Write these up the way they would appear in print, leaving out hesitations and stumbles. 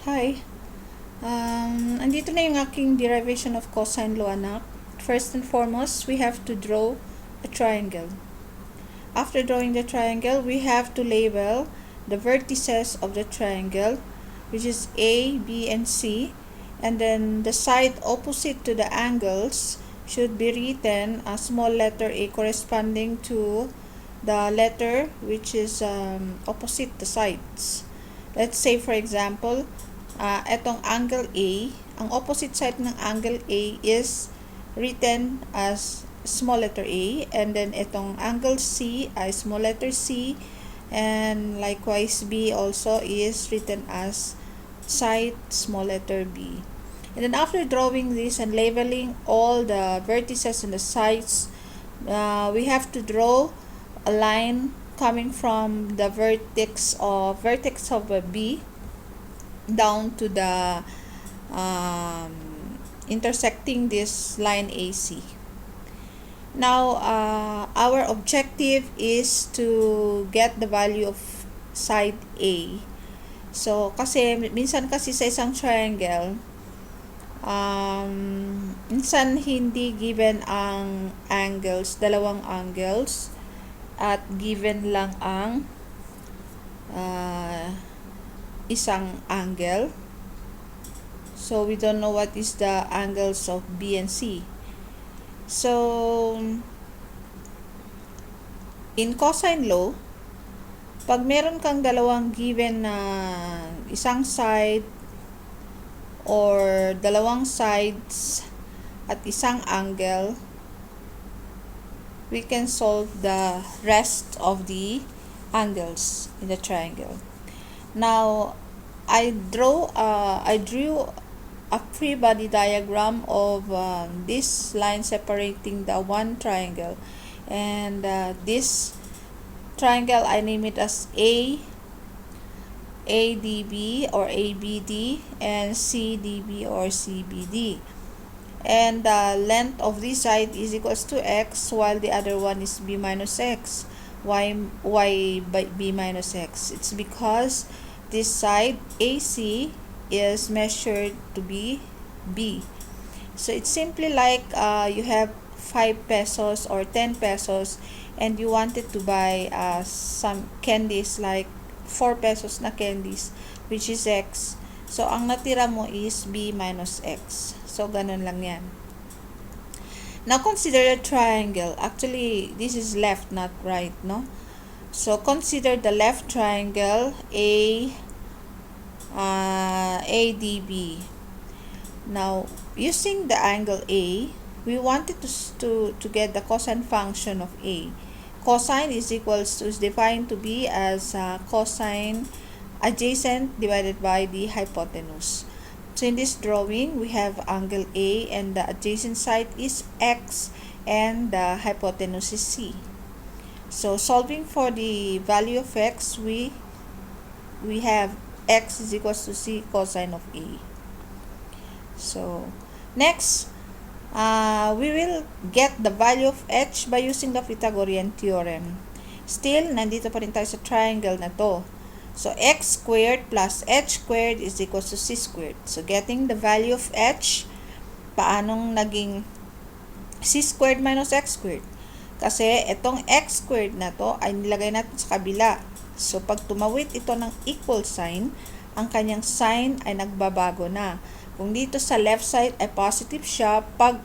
Hi. Andito na yung aking derivation of cosine law, anak. First and foremost, we have to draw a triangle. After drawing the triangle, we have to label the vertices of the triangle, which is A, B, and C. And then the side opposite to the angles should be written a small letter A corresponding to the letter which is opposite the sides. Let's say, for example, etong angle A, ang opposite side ng angle A is written as small letter A, and then itong angle C ay small letter C, and likewise B also is written as side small letter B. And then after drawing this and labeling all the vertices and the sides, we have to draw a line coming from the vertex of B down to the intersecting this line AC. Now, our objective is to get the value of side A. So, minsan kasi sa isang triangle, minsan hindi given ang angles, dalawang angles, at given lang ang isang angle. So, we don't know what is the angles of B and C. So, in cosine law, pag meron kang dalawang given na isang side or dalawang sides at isang angle, we can solve the rest of the angles in the triangle. Now, I drew a free body diagram of this line separating the one triangle, and this triangle I name it as ADB or ABD, and CDB or CBD, and the length of this side is equals to x, while the other one is b minus x. Why by b minus x? It's because this side AC is measured to be B. So it's simply like you have 5 pesos or 10 pesos and you wanted to buy some candies like 4 pesos na candies, which is X. So ang natira mo is B minus X. So ganun lang yan. Now consider a triangle. Actually, this is left, not right, no? So consider the left triangle ADB. Now, using the angle A, we wanted to get the cosine function of A. Cosine is defined to be as cosine adjacent divided by the hypotenuse. So in this drawing, we have angle A and the adjacent side is X and the hypotenuse is C. So solving for the value of X, we have X is equals to C cosine of A. So next, we will get the value of H by using the Pythagorean theorem. Still, nandito pa rin tayo sa triangle na to. So x squared plus h squared is equals to c squared. So getting the value of h, paanong naging c squared minus x squared? Kasi itong x squared na to ay nilagay natin sa kabila. So pag tumawid ito ng equal sign, ang kanyang sign ay nagbabago na. Kung dito sa left side ay positive siya, pag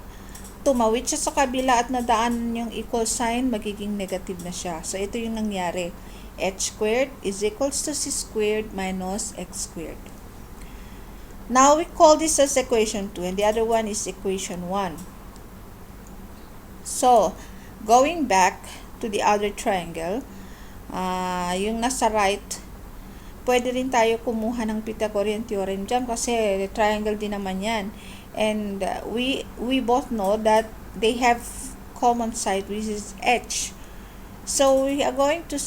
tumawid siya sa kabila at nadaan yung equal sign, magiging negative na siya. So ito yung nangyari. H squared is equals to c squared minus x squared. Now we call this as equation 2 and the other one is equation 1. So, going back to the other triangle, yung nasa right, pwede rin tayo kumuha ng Pythagorean theorem dyan kasi triangle din naman yan. And we both know that they have common side which is h. So we are going to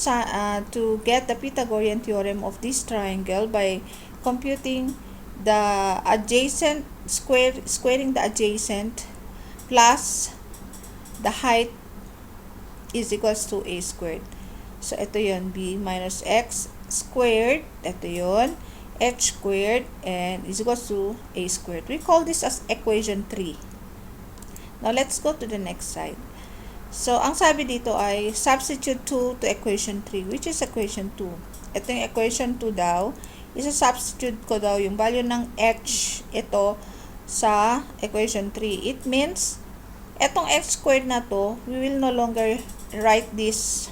get the Pythagorean theorem of this triangle by computing the adjacent squaring the adjacent plus the height is equals to a squared. So ito yun, b minus x squared, ito yun, h squared and is equals to a squared. We call this as equation 3. Now, let's go to the next slide. So, ang sabi dito ay substitute 2 to equation 3, which is equation 2. Ito yung equation 2 daw. Isa-substitute ko daw yung value ng h ito sa equation 3. It means, etong x squared na to, we will no longer write this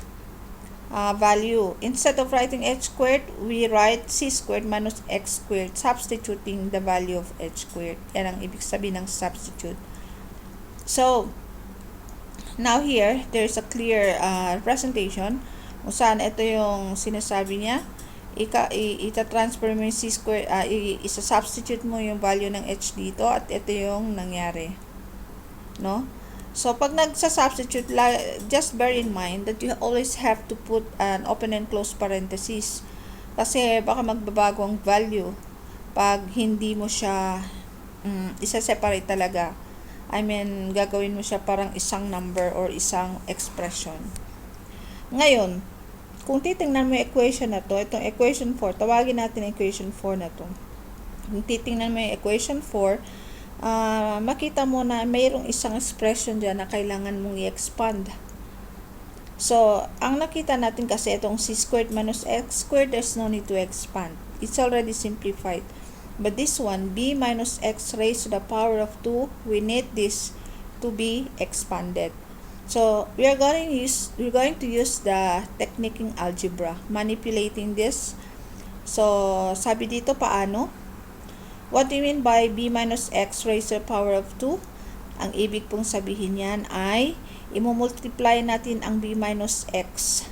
value. Instead of writing h squared, we write c squared minus x squared, substituting the value of h squared. Yan ang ibig sabihin ng substitute. So, now here, there's a clear presentation kung saan ito yung sinasabi niya. Ita-transfer mo yung c squared, isa-substitute mo yung value ng h dito at ito yung nangyari. No? So, pag nagsa-substitute, just bear in mind that you always have to put an open and close parenthesis. Kasi baka magbabago ang value pag hindi mo siya isa-separate talaga. I mean, gagawin mo siya parang isang number or isang expression. Ngayon, kung titingnan mo yung equation na to, itong equation 4, tawagin natin equation 4 na to. Kung titingnan mo yung equation 4, makita mo na mayroong isang expression dyan na kailangan mong i-expand. So, ang nakita natin kasi itong c squared minus x squared, there's no need to expand. It's already simplified. But this one, b minus x raised to the power of 2, we need this to be expanded. So, we're going to use the technique in algebra, manipulating this. So, sabi dito, paano? What do you mean by b minus x raised to the power of 2? Ang ibig pong sabihin yan ay, imumultiply natin ang b minus x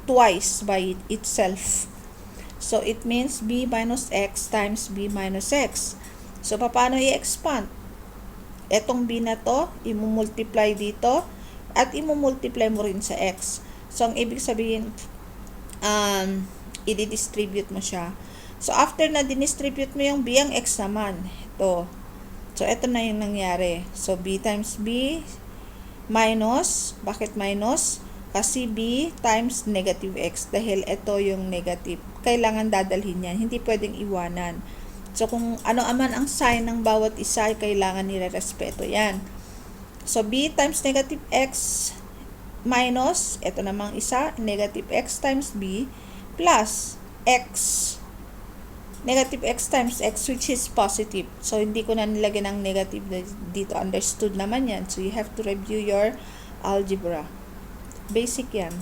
twice by itself. So, it means b minus x times b minus x. So, paano i-expand? Etong b na to, imumultiply dito, at imumultiply mo rin sa x. So, ang ibig sabihin, i-distribute mo siya. So, after na dinistribute mo yung b, ang x naman. Ito. So, ito na yung nangyari. So, b times b minus, bakit minus? Kasi b times negative x. Dahil ito yung negative. Kailangan dadalhin yan. Hindi pwedeng iwanan. So, kung ano aman ang sign ng bawat isa, kailangan nire-respeto yan. So, b times negative x minus, ito namang isa, negative x times b plus x. Negative x times x, which is positive. So, hindi ko na nilagyan ng negative dito. Understood naman yan. So, you have to review your algebra. Basic yan.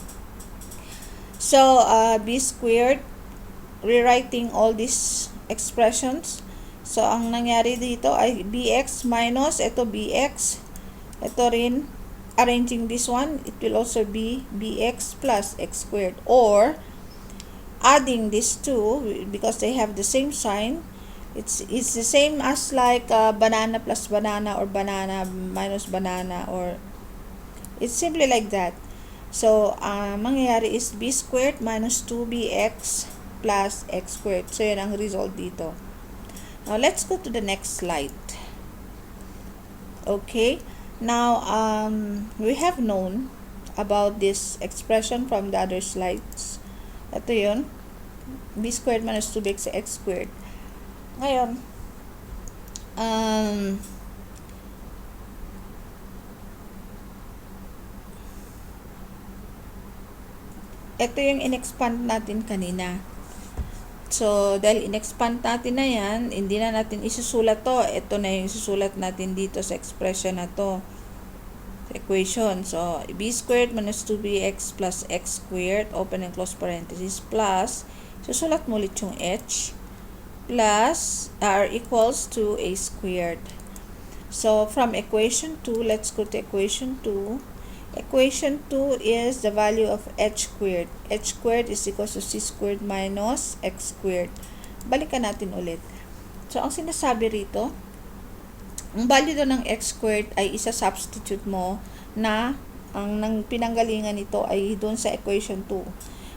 So, b squared, rewriting all these expressions. So, ang nangyari dito ay bx minus, ito bx. Ito rin, arranging this one, it will also be bx plus x squared. Or, adding these two, because they have the same sign, it's the same as like banana plus banana or banana minus banana, or it's simply like that. So, mangyayari is b squared minus 2bx plus x squared. So, yan ang result dito. Now, let's go to the next slide. Okay. Now, we have known about this expression from the other slides. Ito yun. B squared minus 2bx x squared. Ngayon, ito yung in-expand natin kanina. So, dahil in-expand natin na yan, hindi na natin isusulat to. Ito na yung isusulat natin dito sa expression na to. Sa equation. So, b squared minus 2bx plus x squared, open and close parenthesis, plus, susulat mo ulit yung h, plus, r equals to a squared. So, from equation 2, let's go to equation 2. Equation 2 is the value of h squared. H squared is equals to c squared minus x squared. Balikan natin ulit. So, ang sinasabi rito, ang value doon ng x squared ay isa-substitute mo na ang pinanggalingan nito ay doon sa equation 2.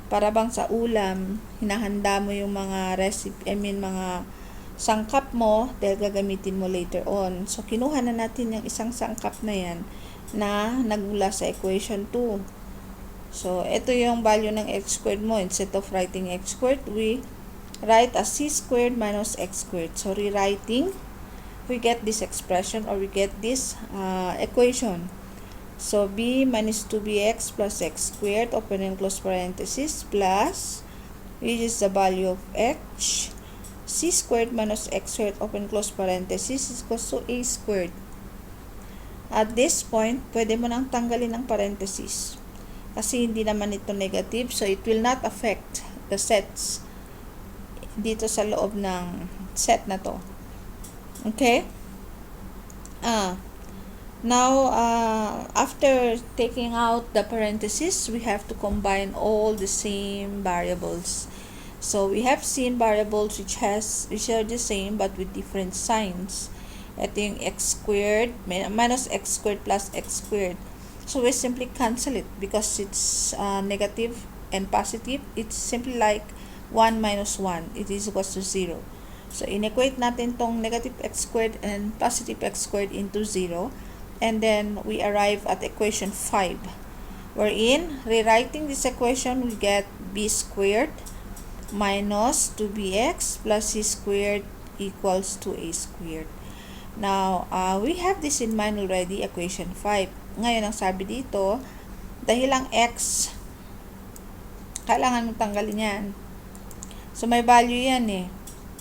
Para bang sa ulam, hinahanda mo yung mga mga sangkap mo dahil gagamitin mo later on. So, kinuha na natin yung isang sangkap na yan na nagmula sa equation 2. So, ito yung value ng x squared mo. Instead of writing x squared, we write as c squared minus x squared. So rewriting, we get this expression, or we get this equation. So b minus 2bx plus x squared, open and close parenthesis, plus, which is the value of h, c squared minus x squared, open close parenthesis, is equals to a squared. At this point, pwede mo nang tanggalin ang parenthesis. Kasi hindi naman ito negative, so it will not affect the sets dito sa loob ng set na to. Okay? Now, after taking out the parentheses, we have to combine all the same variables. So, we have seen variables which are the same but with different signs. Ito yung x squared minus x squared plus x squared. So, we simply cancel it because it's negative and positive. It's simply like 1 minus 1. It is equals to 0. So, inequate natin tong negative x squared and positive x squared into 0. And then, we arrive at equation 5. Wherein, rewriting this equation, we get b squared minus 2bx plus c squared equals to a squared. Now, we have this in mind already, equation 5. Ngayon, ang sabi dito, dahil ang x, kailangan mong tanggalin yan. So, may value yan eh.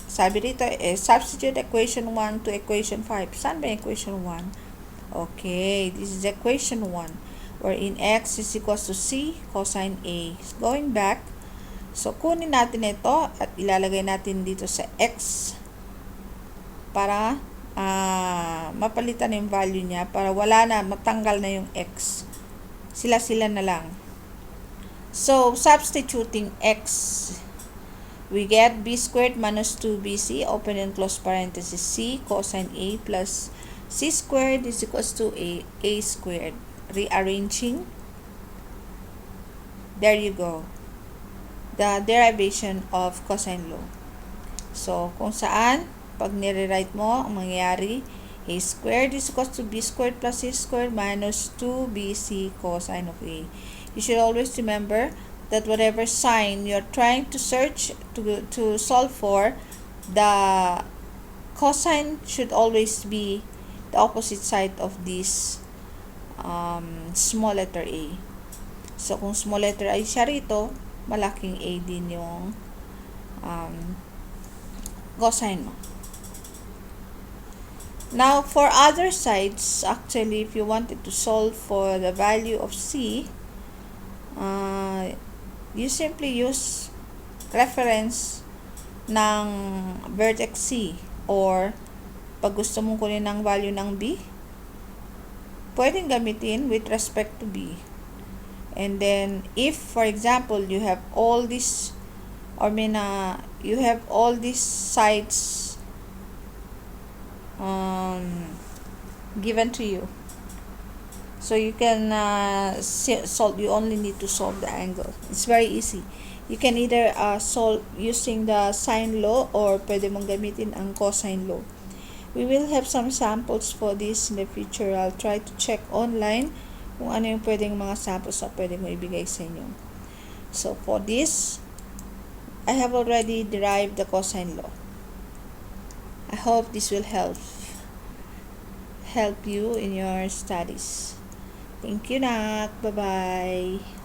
Sabi dito, substitute equation 1 to equation 5. Saan ba equation 1? Okay, this is equation 1, wherein x is equals to c cosine a. Going back, so kunin natin ito at ilalagay natin dito sa x para mapalitan yung value niya, para wala na, matanggal na yung x. Sila-sila na lang. So, substituting x, we get b squared minus 2bc, open and close parenthesis, c cosine a plus c squared is equals to a squared. Rearranging, there you go, the derivation of cosine law. So, kung saan, pag nire-write mo, ang mangyayari, a squared is equals to b squared plus c squared minus 2bc cosine of a. You should always remember that whatever sign you're trying to search to solve for, the cosine should always be the opposite side of this small letter a. So, kung small letter a siya rito, malaking a din yung cosine mo. Now, for other sides, actually, if you wanted to solve for the value of c, you simply use reference ng vertex c, or pag gusto mong kunin ng value ng b, pwedeng gamitin with respect to b. And then, if, for example, you have all these, you have all these sides given to you, so you can solve. You only need to solve the angle. It's very easy. You can either solve using the sine law, or pwede mong gamitin ang cosine law. We will have some samples for this in the future. I'll try to check online kung ano yung pwedeng mga samples na pwede mo ibigay sa inyo. So, for this, I have already derived the cosine law. I hope this will help you in your studies. Thank you, Nak. Bye-bye.